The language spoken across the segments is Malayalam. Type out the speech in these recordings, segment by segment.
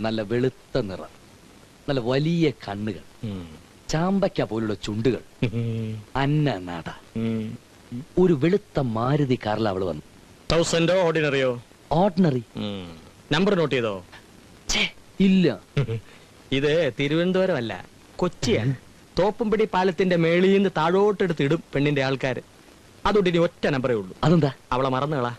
നല്ല വെളുത്ത നിറം, നല്ല വലിയ കണ്ണുകൾ, ചാമ്പയ്ക്ക പോലുള്ള ചുണ്ടുകൾ, അന്ന നട. ഒരു വെളുത്ത മാരുതി കാറിൽ അവള് വന്നു. 1000 ഓർഡിനറിയോ? ഓർഡിനറി. നമ്പർ നോട്ട് ചെയ്തോ? ഇല്ല. ഇത് തിരുവനന്തപുരം അല്ല, കൊച്ചിയാണ്. തോപ്പുംപടി പാലത്തിന്റെ മേളിന്ന് താഴോട്ടെടുത്ത് ഇടും പെണ്ണിന്റെ ആൾക്കാര്. അതുകൊണ്ട് ഇനി ഒറ്റ നമ്പറേ ഉള്ളൂ. അതെന്താ? അവളെ മറന്നുകളാ.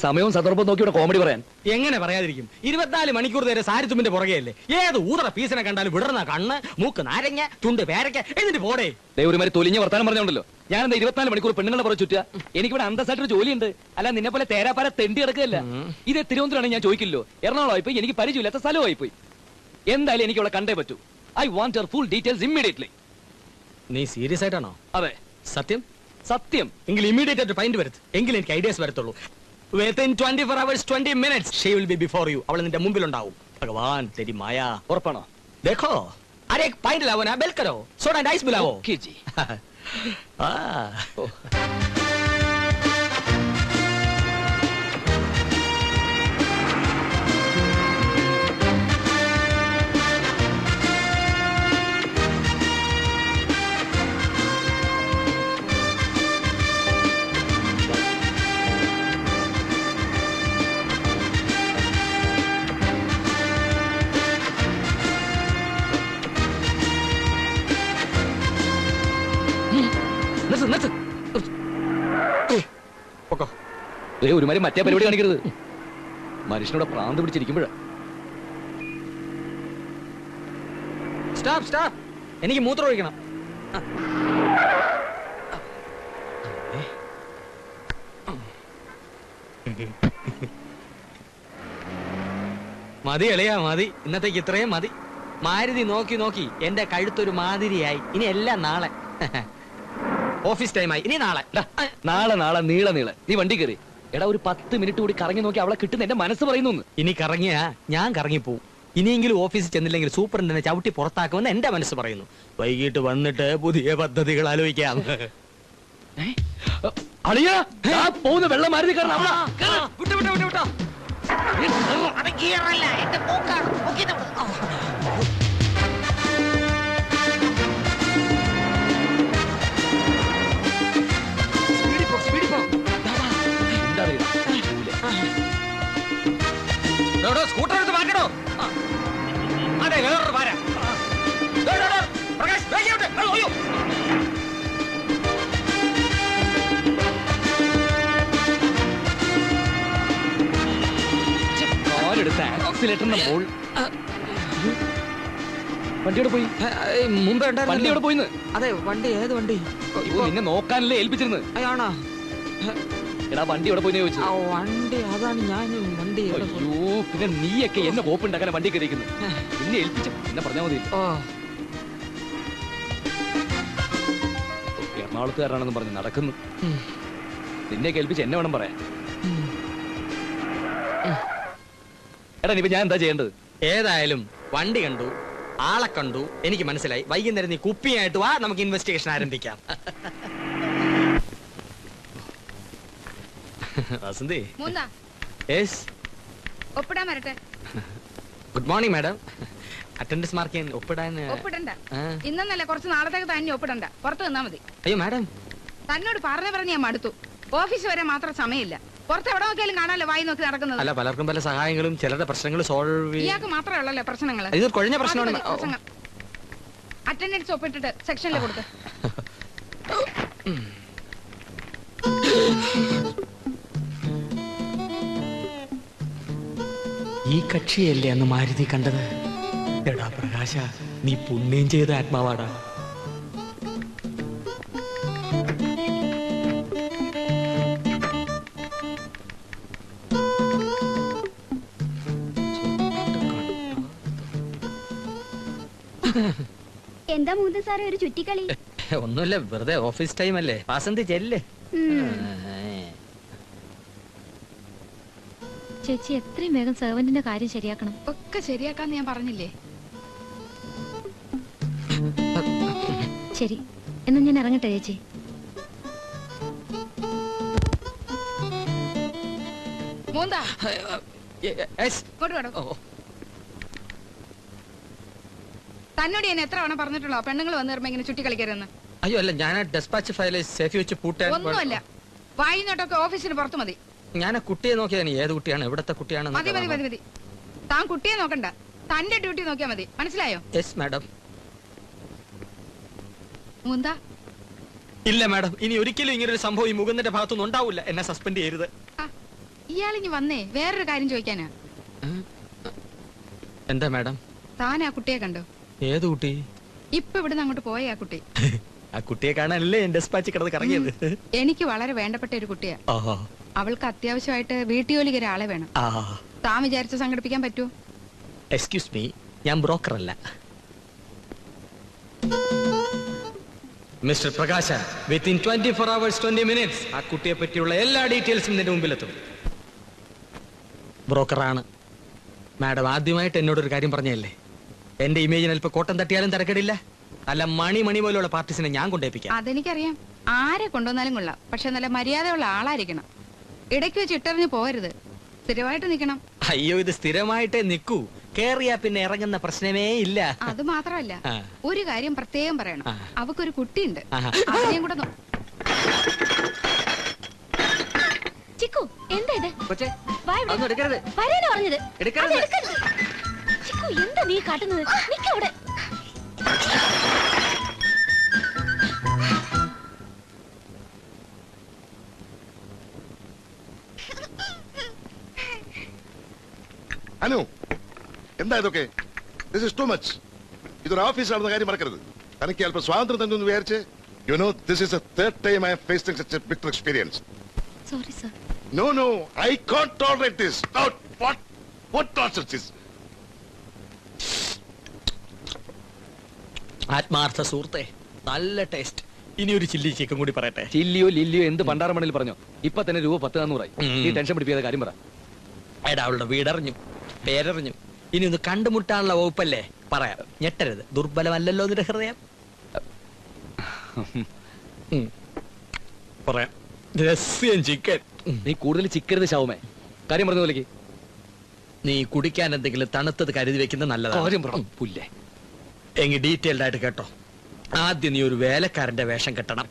സമയവും സന്ദർഭവും നോക്കി കോമഡി പറയാൻ എങ്ങനെ പറയാതിരിക്കും? 24 മണിക്കൂർ നേരെ സാരിത്തുമ്പിന്റെ പുറകെയല്ലേ. ഏത് ഊതറ പീസിനെ കണ്ടാലും വിടർന്ന കണ്ണ്, മൂക്ക് നാരങ്ങ, ചുണ്ട് പേരക്ക, എന്നിട്ട് പോടേ. ഒരുമാതിരി തൊലിഞ്ഞ വർത്താനം പറഞ്ഞോണ്ടല്ലോ. ഞാൻ എന്താ 24 മണിക്കൂർ പെണ്ണുങ്ങളെ പുറ ചുറ്റുക? എനിക്കിവിടെ അന്തസ്സായിട്ടൊരു ജോലിയുണ്ട്. അല്ല നിന്നെ പോലെ തേരാപ്പാര തെണ്ടി കിടക്കുകയല്ല. ഇത് തിരുവനന്തപുരമാണ്, ഞാൻ ചോദിക്കില്ലോ. എറണാകുളമായി പോയി, എനിക്ക് പരിചയമില്ലാത്ത സ്ഥലമായി പോയി. എന്തായാലും എനിക്ക് അവളെ കണ്ടേ പറ്റൂ. I want Har full details immediately. നീ സീരിയസ് ആയിട്ടാണോ? അതെ. സത്യം? സത്യം. എങ്കിൽ ഇമ്മീഡിയറ്റ് ആയിട്ട് ഫൈൻഡ് വരുത്ത്. എങ്കിൽ എനിക്ക് ഐഡിയാസ് വരത്തുള്ളൂ. Within 24 hours 20 minutes she will be before you. അവൾ നിന്റെ മുമ്പിൽ ഉണ്ടാവും. ഭഗവാൻ തെരി മായ. ഉറപ്പാണോ? देखो अरे एक पॉइंट लाओ ना, बेल करो, सोडा एंड आइस मिलाओ. ओके जी. ഒരുമാതിരി മറ്റേ പരിപാടി കാണിക്കരുത്. മനുഷ്യനോട് പ്രാന്ത് പിടിച്ചിരിക്കുമ്പോഴാ. സ്റ്റോപ്പ് സ്റ്റോപ്പ്, എനിക്ക് മൂത്രം ഒഴിക്കണം. മതി അളിയാ മതി, ഇന്നത്തേക്ക് ഇത്രയും മതി. മാരുതി നോക്കി നോക്കി എന്റെ കഴുത്തൊരു മാതിരിയായി. ഇനി എല്ലാം നാളെ. ഓഫീസ് ടൈമായി, ഇനി നാളെ. നാളെ നാളെ നീള നീളെ നീ വണ്ടി കയറി. എടാ ഒരു 10 മിനിറ്റ് കൂടി കറങ്ങി നോക്കി അവളെ കിട്ടുന്ന എന്റെ മനസ്സ് പറയുന്നു. ഇനി കറങ്ങിയാ ഞാൻ കറങ്ങിപ്പോവും. ഇനിയെങ്കിലും ഓഫീസിൽ ചെന്നില്ലെങ്കിൽ സൂപ്രണ്ടിനെ ചവിട്ടി പുറത്താക്കുമെന്ന് എന്റെ മനസ്സ് പറയുന്നു. വൈകിട്ട് വന്നിട്ട് പുതിയ പദ്ധതികൾ ആലോചിക്കാം. അളിയാ പോകുന്ന വെള്ളം മാരുതി കാരണം. സ്കൂട്ടർ എടുത്ത് മാറ്റണോ? അതെ, വേറൊരു പാര. വണ്ടിയോടെ പോയി. മുമ്പേ വണ്ടിയോടെ പോയിന്ന്. അതെ, വണ്ടി ഏത് വണ്ടി? നിന്നെ നോക്കാനല്ലേ ഏൽപ്പിച്ചിരുന്നത്. ആണോ? എടാ വണ്ടി എവിടെ പോയി ചോദിച്ചു. വണ്ടി അതാണ് ഞാൻ. വണ്ടി അയ്യോ, പിന്നെ നീയൊക്കെ എന്നെ കോപ്പുണ്ടാക്കാൻ വണ്ടി കയറിയിരിക്കുന്നു. നിന്നെ ഏൽപ്പിച്ചു എന്നെ പറഞ്ഞാൽ മതി. എറണാകുളത്തുകാരാണെന്ന് പറഞ്ഞ് നടക്കുന്നു. നിന്നെ കേൾപ്പിച്ച് എന്നെ വേണം പറയാൻ. എടാ ഇനിയിപ്പോ ഞാൻ എന്താ ചെയ്യേണ്ടത്? ഏതായാലും വണ്ടി കണ്ടു, ആളെ കണ്ടു, എനിക്ക് മനസ്സിലായി. വൈകുന്നേരം നീ കുപ്പിയായിട്ട് വാ, നമുക്ക് ഇൻവെസ്റ്റിഗേഷൻ ആരംഭിക്കാം. വസന്തി. ഒപ്പിടാൻ വരട്ടെ. Good morning madam. Attendance mark ചെയ്യാൻ ഒപ്പിടണ്ട. ഇന്നല്ല, കുറച്ച് നാളത്തേക്ക് തന്നെ ഒപ്പിടണ്ട. പുറത്ത് നിന്നാ മതി. അയ്യോ മാഡം, തന്നോട് പറഞ്ഞ് ഞാൻ മടുത്തു. ഓഫീസ് വരെ മാത്രം സമയമില്ല. പുറത്ത് എവിടെ നോക്കിയാലും കാണാലോ വായി നോക്കി നടക്കുന്നത്. അല്ല, പലർക്കും പല സഹായങ്ങളും ചിലരുടെ പ്രശ്നങ്ങൾ സോൾവ്. ഇയാൾക്ക് മാത്രമേ ഉള്ളല്ലേ പ്രശ്നങ്ങൾ? ഇത് കുഴഞ്ഞ പ്രശ്നമാണ്. അറ്റൻഡൻസ് ഒപ്പിട്ടിട്ട് സെക്ഷനിൽ കൊടുത്ത്. ഈ കക്ഷിയല്ലേ അന്ന് മാരുതി കണ്ടത്? എടാ പ്രകാശ, നീ പുണ്യം ചെയ്ത ആത്മാവാടാ. എന്താ മൂന്ന് സാറേ ഒരു ചുറ്റിക്കളി? ഒന്നുമില്ല, വെറുതെ ഓഫീസ് ടൈം അല്ലേ. വാസന്തി ചെല്ലേ. ചേച്ചി എത്രയും വേഗം സെർവന്റിന്റെ കാര്യം ശരിയാക്കണം. ഒക്കെ ശരിയാക്കാന്ന് ഞാൻ പറഞ്ഞില്ലേ? ശരി, എന്നാ ഞാൻ ഇറങ്ങട്ടെ ചേച്ചി. തന്നോട് ഞാൻ എത്ര തവണ പറഞ്ഞിട്ടുള്ളോ പെണ്ണുങ്ങൾ വന്നു കയറുമ്പോ ഇങ്ങനെ ചുറ്റി കളിക്കരുതെന്ന്? അയ്യോ അല്ല, ഞാൻ ഡെസ്പാച്ച് ഫയൽ സേഫി വെച്ച് പൂട്ടാൻ. ഒന്നുമല്ല, വായിന്നോട്ടൊക്കെ ഓഫീസിന് പുറത്തു മതി. ഞാൻ ആ കുട്ടിയെ നോക്കിയാണ് ഏത് കുട്ടിയാണ് എവിടത്തെ കുട്ടിയാണ്. മതി മതി മതി മതി. താൻ കുട്ടിയെ നോക്കണ്ട, തന്റെ ഡ്യൂട്ടി നോക്കിയാ മതി. മനസ്സിലായോ? Yes madam. മുന്താ ഇല്ല മാഡം, ഇനി ഒരിക്കലും ഇങ്ങനൊരു സംഭവം ഈ മുകുന്ദന്റെ ഭാഗത്തുനിന്ന് ഉണ്ടാവില്ല. എന്നെ സസ്പെൻഡ് ചെയ്യരുത്. ഇയാളിഞ്ഞ് വന്നേ വേറൊരു കാര്യം ചോദിക്കാനാ. എന്താ മാഡം? താൻ ആ കുട്ടിയെ കണ്ടോ? ഏത് കുട്ടി? ഇപ്പൊ ഇവിടുന്ന് അങ്ങോട്ട് പോയ ആ കുട്ടി. ആ കുട്ടിയെ കാണാനല്ലേ എന്റെ ഡെസ്പാച്ച് കിടന്ന് കറങ്ങിയത്? എനിക്ക് വളരെ വേണ്ടപ്പെട്ട ഒരു കുട്ടിയാ. അവൾക്ക് അത്യാവശ്യമായിട്ട് വീട്ടുജോലിക്ക് ഒരാളെ വേണം. താൻ വിചാരിച്ച സംഘടിപ്പിക്കാൻ പറ്റുമോ? എക്സ്ക്യൂസ് മീ, ഞാൻ ബ്രോക്കർ അല്ല. Mister Prakashan, within 24 hours 20 minutes ആ കുട്ടിയെ പറ്റിയുള്ള എല്ലാ ഡീറ്റെയിൽസും നിന്റെ മുമ്പിലെത്തും. ബ്രോക്കറാണ് മാഡം. ആദ്യമായിട്ട് എന്നോടൊരു കാര്യം പറഞ്ഞല്ലേ, എന്റെ ഇമേജിന് അല്പം കോട്ടം തട്ടിയാലും തരക്കേടില്ല. അല്ല, മണി പോലെയുള്ള പാർട്ടീസിനെ ഞാൻ കൊണ്ടേപ്പിക്കാം. അതെനിക്കറിയാം, ആരെ കൊണ്ടുവന്നാലും കൊള്ളാം. പക്ഷെ നല്ല മര്യാദയുള്ള ആളായിരിക്കണം. ഇടയ്ക്ക് വെച്ച് ഇട്ടെറിഞ്ഞ് പോകരുത്, സ്ഥിരമായിട്ട് നിക്കണം. അയ്യോ, ഇത് സ്ഥിരമായിട്ടേ നിക്കൂ. കേറിയാ പിന്നെ ഇറങ്ങുന്ന പ്രശ്നമേ ഇല്ല. അത് മാത്രമല്ല, ഒരു കാര്യം പ്രത്യേകം പറയണം. അവക്കൊരു കുട്ടിയുണ്ട്, അതിനെയും കൂടെ ചിക്കു, എന്താ ഇത്? ചിക്കു, എന്താ നീ കാട്ടുന്നത്? നിക്കവിടെ. അനു, എന്താ ഇതൊക്കെ? This is too much. ഇതൊരു ഓഫീസാണെന്ന കാര്യം മറക്കരുത്. തനിക്ക് അല്പം സ്വാതന്ത്ര്യം തന്നെ എന്ന് വിചാരിച്ച്. You know, this is the third time I am facing such a bitter experience. Sorry sir. No no, I can't tolerate this. What nonsense is? ആത്മാർത്ഥ സുഹൃത്തെ, നല്ല ടേസ്റ്റ്. ഇനി ഒരു ചില്ലി ചിക്കൻ കൂടി പറയട്ടെ. ചില്ലിയോ ലില്ലിയോ എന്ത് പണ്ടാറമണിൽ പറഞ്ഞോ, ഇപ്പൊ തന്നെ രൂപ 10,400 ഈ ടെൻഷൻ പിടിപ്പിക്കാതെ കാര്യം പറ. എടാ, അവളുടെ വീടറിഞ്ഞു, പേരറിഞ്ഞു. ഇനി ഒന്ന് കണ്ടുമുട്ടാനുള്ള വകുപ്പല്ലേ, പറയാം. ഞെട്ടരുത്, ദുർബലമല്ലല്ലോ നിന്റെ ഹൃദയം. പറയാം, രസ്യം ചിക്കൻ. നീ കൂടുതൽ ചിക്കരുത് ശവമേ. കാര്യം പറഞ്ഞ പോലേക്ക്. നീ കുടിക്കാൻ എന്തെങ്കിലും തണുത്തത് കരുതി വെക്കുന്നത് നല്ലതാണ്. പുല്ലേ. എങ്കിൽ ഡീറ്റെയിൽഡ് ആയിട്ട് കേട്ടോ. ആദ്യം നീ ഒരു വേലക്കാരന്റെ വേഷം കെട്ടണം.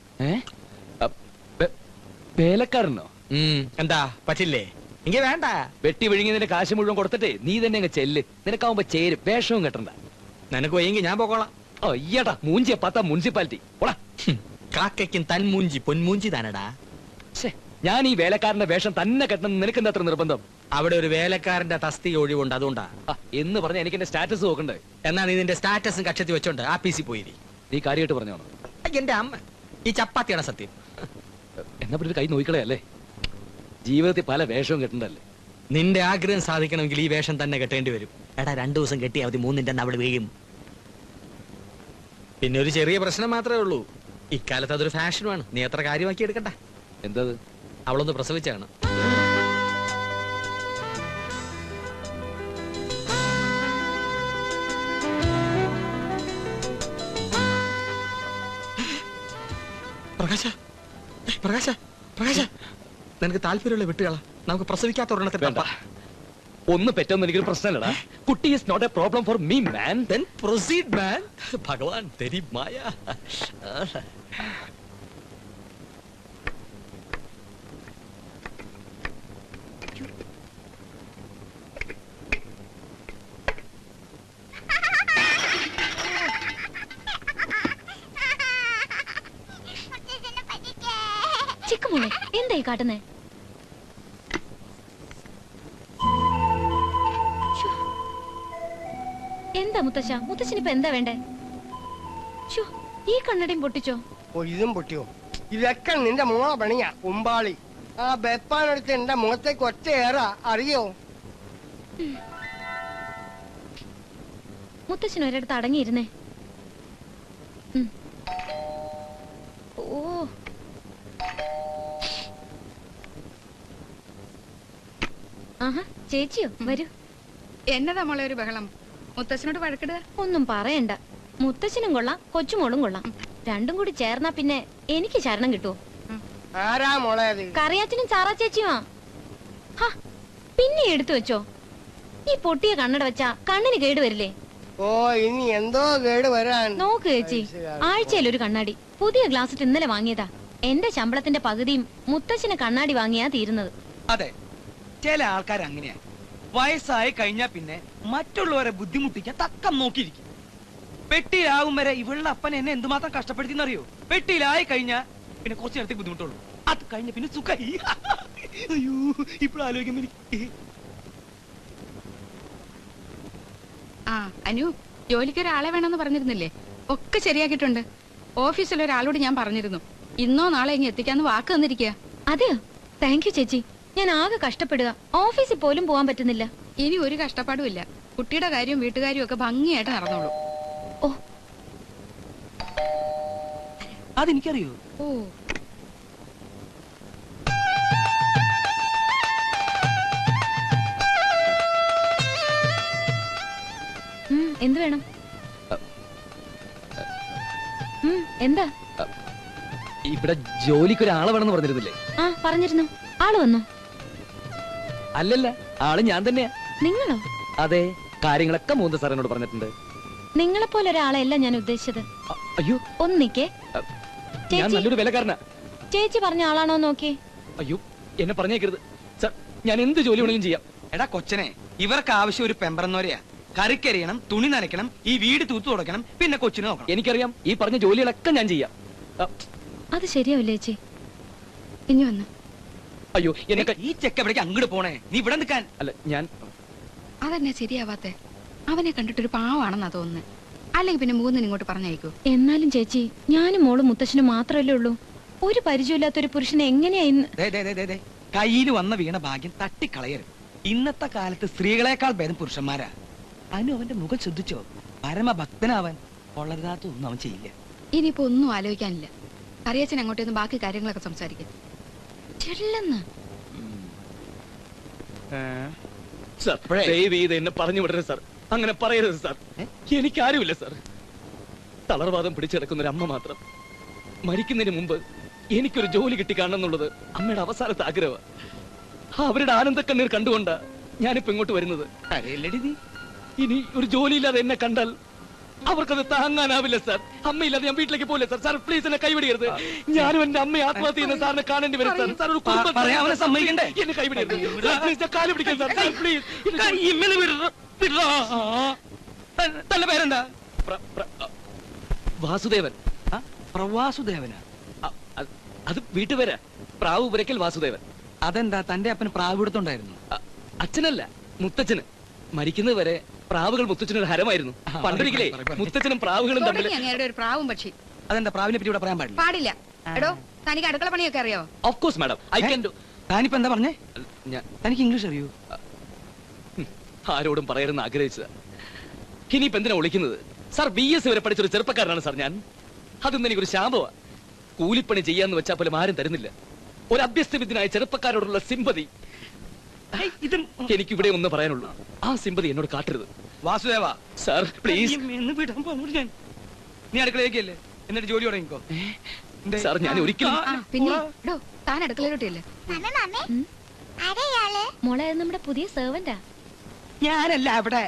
വേലക്കാരനോ? എന്താ, പറ്റില്ലേ? എങ്കിൽ വേണ്ട. വെട്ടി വിഴുങ്ങിയതിന്റെ കാശ് മുഴുവൻ കൊടുത്തിട്ടേ നീ തന്നെ അങ്ങ് ചെല്ല്. നിനക്കാവുമ്പോ ചേരും, വേഷവും കെട്ടണ്ട. നിനക്ക് വയ്യെങ്കിൽ ഞാൻ പോക്കോളാം. ഓ ഈയടാ, മൂഞ്ചിയ പത്ത മുനിസിപ്പാലിറ്റി. കാക്കയ്ക്കും തൻമൂഞ്ചി പൊന്മൂഞ്ചി താനടാ. ഞാൻ ഈ വേലക്കാരന്റെ വേഷം തന്നെ കെട്ടണം നിനക്കെന്താ അത്ര നിർബന്ധം? അവിടെ ഒരു വേലക്കാരന്റെ തസ്തിക ഒഴിവുണ്ട്, അതുകൊണ്ടാ. എന്ന് പറഞ്ഞ എനിക്ക് എന്റെ സ്റ്റാറ്റസ് നോക്കണ്ടേ? എന്നാ നീ നിന്റെ സ്റ്റാറ്റസും കക്ഷത്തി വെച്ചോണ്ട് ആ പി സി പോയിരി. നീ കാര്യമായിട്ട് പറഞ്ഞോണോ? എന്റെ അമ്മ, ഈ ചപ്പാത്തിയാണ് സത്യം. എന്നാ ഒരു കൈ നോക്കിക്കളയല്ലേ. ജീവിതത്തിൽ പല വേഷവും കെട്ടണ്ടല്ലേ. നിന്റെ ആഗ്രഹം സാധിക്കണമെങ്കിൽ ഈ വേഷം തന്നെ കെട്ടേണ്ടി വരും. എടാ, 2 ദിവസം കെട്ടിയാൽ മതി, 3ന്റെ അവിടെ വീഴും. പിന്നെ ഒരു ചെറിയ പ്രശ്നം മാത്രമേ ഉള്ളൂ. ഇക്കാലത്ത് അതൊരു ഫാഷനുമാണ്. നീ എത്ര കാര്യമാക്കി എടുക്കണ്ട. എന്താ? അവളൊന്ന് പ്രസവിച്ചാണ്. പ്രകാശ, പ്രകാശ, പ്രകാശ, നിനക്ക് താല്പര്യമുള്ള വിട്ടുകളാ. നമുക്ക് പ്രസവിക്കാത്ത ഒരെണ്ണത്തിൽ വേണ്ട. ഒന്ന് പെറ്റൊന്നും എനിക്കൊരു പ്രശ്നമല്ലടാ. കുട്ടി is not a problem for me man. Then proceed man. ഭഗവാൻ തെരി മായ. ചിക്കുമോളെ, എന്തായി കാട്ടുന്നേ? എന്താ മുത്തശ്ശ? മുത്തശ്ശനിപ്പോ എന്താ വേണ്ടേ? ഈ കണ്ണടയും പൊട്ടിച്ചോ? ഇതും പൊട്ടിയോ? ഇതൊക്കെ നിന്റെ മോളെ പണിയാ, ഉമ്പാളി. ആ ബെപ്പാനെടുത്ത് എന്റെ മുഖത്തേക്ക് ഒറ്റ ഏറാ, അറിയോ? മുത്തശ്ശൻ ഒരിടത്ത് അടങ്ങിയിരുന്നേ. ഓ, ആഹാ, ചേച്ചിയോ? വരൂ. എന്നതാ മോളെ ഒരു ബഹളം? മുത്തശ്ശനോട് വഴക്കിടുക? ഒന്നും പറയണ്ട. മുത്തശ്ശനും കൊള്ളാം, കൊച്ചുമോളും കൊള്ളാം. രണ്ടും കൂടി ചേർന്നാ പിന്നെ എനിക്ക് ശരണം കിട്ടുവോ? ആരാ മോളെ? കറിയാച്ചനും ചാറാ ചേച്ചിയുമാ. പിന്നെ എടുത്തു വെച്ചോ. ഈ പൊട്ടിയ കണ്ണട വെച്ചാ കണ്ണിന് കേടുവരില്ലേ? ഓ ഇനി എന്തോ കേട് വരാൻ. നോക്ക് ചേച്ചി, ആഴ്ചയിൽ ഒരു കണ്ണാടി പുതിയ ഗ്ലാസ് ഇട്ട് ഇന്നലെ വാങ്ങിയതാ. എന്റെ ശമ്പളത്തിന്റെ പകുതിയും മുത്തശ്ശന് കണ്ണാടി വാങ്ങിയാ തീരുന്നത്. അതെ, ചില ആൾക്കാർ അങ്ങനെയാ. വയസ്സായി കഴിഞ്ഞാ പിന്നെ മറ്റുള്ളവരെ ബുദ്ധിമുട്ടിക്കാൻ തക്കം നോക്കിയിരിക്കും. പെട്ടിയിലാകും വരെ ഇവളുടെ അപ്പൻ എന്നെ എന്തുമാത്രം കഷ്ടപ്പെടുത്തിന്നറിയോ? പെട്ടിയിലായി കഴിഞ്ഞാ പിന്നെ കുറച്ചു നേരത്തേക്ക് ബുദ്ധിമുട്ടുള്ളൂ. അത് കഴിഞ്ഞ പിന്നെ സുഖായി. അയ്യോ, ഇപ്പോഴാലോചിക്കുമ്പോ എനിക്ക് ആ അനു, ജോലിക്ക് ഒരാളെ വേണമെന്ന് പറഞ്ഞിരുന്നില്ലേ? ഒക്കെ ശരിയാക്കിയിട്ടുണ്ട്. ഓഫീസിൽ ഒരാളോട് ഞാൻ പറഞ്ഞിരുന്നു, ഇന്നോ നാളെ ഇങ്ങ് എത്തിക്കാന്ന് വാക്ക് തന്നിരിക്കുക. അതെയോ? താങ്ക് യു ചേച്ചി. ഞാൻ ആകെ കഷ്ടപ്പെടുക, ഓഫീസിൽ പോലും പോവാൻ പറ്റുന്നില്ല. ഇനി ഒരു കഷ്ടപ്പാടും ഇല്ല. കുട്ടിയുടെ കാര്യവും വീട്ടുകാര്യവും ഒക്കെ ഭംഗിയായിട്ട് നടന്നോളൂ. ഓ അതെനിക്കറിയോ. ഓ എന്ത് വേണം? എന്താ? ഇവിടെ ജോലിക്ക് ഒരാളെ വേണമെന്ന് പറഞ്ഞിരുന്നില്ലേ? ആ പറഞ്ഞിരുന്നു. ആള് വന്നോ? അല്ലല്ല, ആള് ഞാൻ തന്നെയാ. നിങ്ങളോ? അതെ, കാര്യങ്ങളൊക്കെ മൂന്ന് സാറിനോട് പറഞ്ഞിട്ടുണ്ട്. നിങ്ങളെ പോലെ ഒരാളെയല്ല ഞാൻ ഉദ്ദേശിച്ചത്. അയ്യോ, ഒന്നിക്കേ. ഞാൻ നല്ലൊരു വിലക്കാരനാ. ചേച്ചി പറഞ്ഞ ആളാണോ നോക്കി? അയ്യോ, എന്നെ പറഞ്ഞേക്കരുത് സാർ. ഞാൻ എന്ത് ജോലി വേണമെങ്കിലും ചെയ്യാം. എടാ കൊച്ചനെ, ഇവർക്ക് ആവശ്യം ഒരു പെമ്പറന്നോരെയാ. കറിക്കരിയണം, തുണി നനയ്ക്കണം, ഈ വീട് തൂത്തു തുടക്കണം, പിന്നെ കൊച്ചിനെ നോക്കണം. എനിക്കറിയാം, ഈ പറഞ്ഞ ജോലികളൊക്കെ ഞാൻ ചെയ്യാം. അത് ശരിയാവില്ലേ ചേച്ചി? ഇനി വന്നു. അയ്യോ, എന്നെ ഈ ചെക്ക എവിടേക്ക് അങ്ങോട്ട് പോണേ? നീ ഇവിടെ നിൽക്കാൻ. അല്ല, ഞാൻ അതെന്നെ ശരിയാവാത്തെ. അവനെ കണ്ടിട്ടൊരു പാവാണെന്നാ തോന്നുന്നത്. അല്ലെങ്കിൽ പിന്നെ മൂന്നിന് ഇങ്ങോട്ട് പറഞ്ഞയക്കൂ. എന്നാലും ചേച്ചി, ഞാനും മോളും മുത്തശ്ശനും മാത്രമല്ലേ ഉള്ളൂ. ഒരു പരിചയമില്ലാത്തൊരു പുരുഷനെ എങ്ങനെയാ ഇന്ന്? കയ്യിൽ വന്ന വീണ ഭാഗ്യം തട്ടിക്കളയരുത്. ഇന്നത്തെ കാലത്ത് സ്ത്രീകളെക്കാൾ ഭേദം പുരുഷന്മാരാ. അനു അവന്റെ മുഖം ശ്രദ്ധിച്ചോ? പരമഭക്തനാവൻ. കൊള്ളരുതാത്തൊന്നും അവൻ ചെയ്യില്ല. ഇനിയിപ്പോ ഒന്നും ആലോചിക്കാനില്ല. അറിയച്ചൻ അങ്ങോട്ടേന്ന് ബാക്കി കാര്യങ്ങളൊക്കെ സംസാരിക്കും. ചെല്ലെന്ന്. സാർ, ദയവ് ചെയ്ത് എന്നെ പറഞ്ഞു വിടരുത് സാർ. അങ്ങനെ പറയരുത് സാർ. എനിക്കാരുമില്ല സാർ. തളർവാദം പിടിച്ചെടുക്കുന്ന ഒരു അമ്മ മാത്രം. മരിക്കുന്നതിന് മുമ്പ് എനിക്കൊരു ജോലി കിട്ടി കാണണം എന്നുള്ളത് അമ്മയുടെ അവസാനത്തെ ആഗ്രഹം. അവരുടെ ആനന്ദക്കണ്ണീർ കണ്ടുകൊണ്ടാ ഞാനിപ്പോ ഇങ്ങോട്ട് വരുന്നത്. കരയില്ലടി നീ. ഇനി ഒരു ജോലിയില്ലാതെ എന്നെ കണ്ടാൽ അവർക്കത് താങ്ങാനാവില്ല സാർ. അമ്മയില്ലാതെ ഞാൻ വീട്ടിലേക്ക് പോകില്ല സാർ. സാർ പ്ലീസ് എന്നെ കൈവിടരുത്. ഞാനും എന്റെ അമ്മയെ ആത്മഹത്യ ചെയ്യുന്ന സാറിനെ കാണേണ്ടി വരും സാർ. സാർ ഒരു കുടുംബം പറയാവനെ സമ്മതിക്കണ്ടേ? എന്നെ കൈവിടരുത്. പ്ലീസ്, ഞാൻ കാല് പിടിക്കാം സാർ. Sir please. തന്റെ പേരെന്താ? വാസുദേവൻ. പ്രവാസുദേവനാ? അത് വീട്ടുപേരാ. പ്രാവു പുരക്കൽ വാസുദേവൻ. അതെന്താ, തന്റെ അപ്പന് പ്രാവിടുത്തുണ്ടായിരുന്നു? അച്ഛനല്ല, മുത്തച്ഛന്. മരിക്കുന്നത് വരെ പ്രാവുകൾ മുത്തച്ഛനൊരു ഹരമായിരുന്നു. പണ്ടൊരിക്കലേ മുത്തച്ഛനും പ്രാവുകളും തമ്മിൽ. അങ്ങയുടെ ഒരു പ്രാവും പക്ഷി. അതെന്താ, പ്രാവിനെ പറ്റി ഇവിടെ പറയാൻ പാടില്ല? പാടില്ല. എടോ, തനിക്ക് അടുക്കള പണിയൊക്കെ അറിയോ? Of course madam, I can do. താനിപ്പോ എന്താ പറഞ്ഞേ? ഞാൻ തനിക്ക് ഇംഗ്ലീഷ് അറിയൂ? ആരോടും പറയരുന്ന് ആഗ്രഹിച്ചതാ. ഇനിയിപ്പോ എന്തിനാ വിളിക്കുന്നത് സാർ? BS വരെ പഠിച്ചൊരു ചെറുപ്പക്കാരനാണ് സാർ ഞാൻ. അതൊന്നും എനിക്കൊരു ശാപമാ. കൂലിപ്പണി ചെയ്യാന്ന് വെച്ചാൽ പോലും ആരും തരുന്നില്ല. ഒരു അഭ്യസ്തവിദ്യനായ ചെറുപ്പക്കാരോടുള്ള സിമ്പതി ഇതും എനിക്കിവിടെ ഒന്ന് പറയാനുള്ളൂ. ആ സിമ്പതി എന്നോട് കാട്ടരുത്. വാസുദേവ സാർ പ്ലീസ്. നീ അടുക്കളയൊക്കെയല്ലേ? എന്നിട്ട് ജോലി തുടങ്ങിക്കോ. സാർ ഞാൻ ഒരിക്കലും. പിന്നെ എടോ, താൻ അടുക്കളയിലോട്ടില്ലേ? മോളെ, അത് നമ്മുടെ പുതിയ സെർവന്റാ. ഞാനല്ല അവിടെ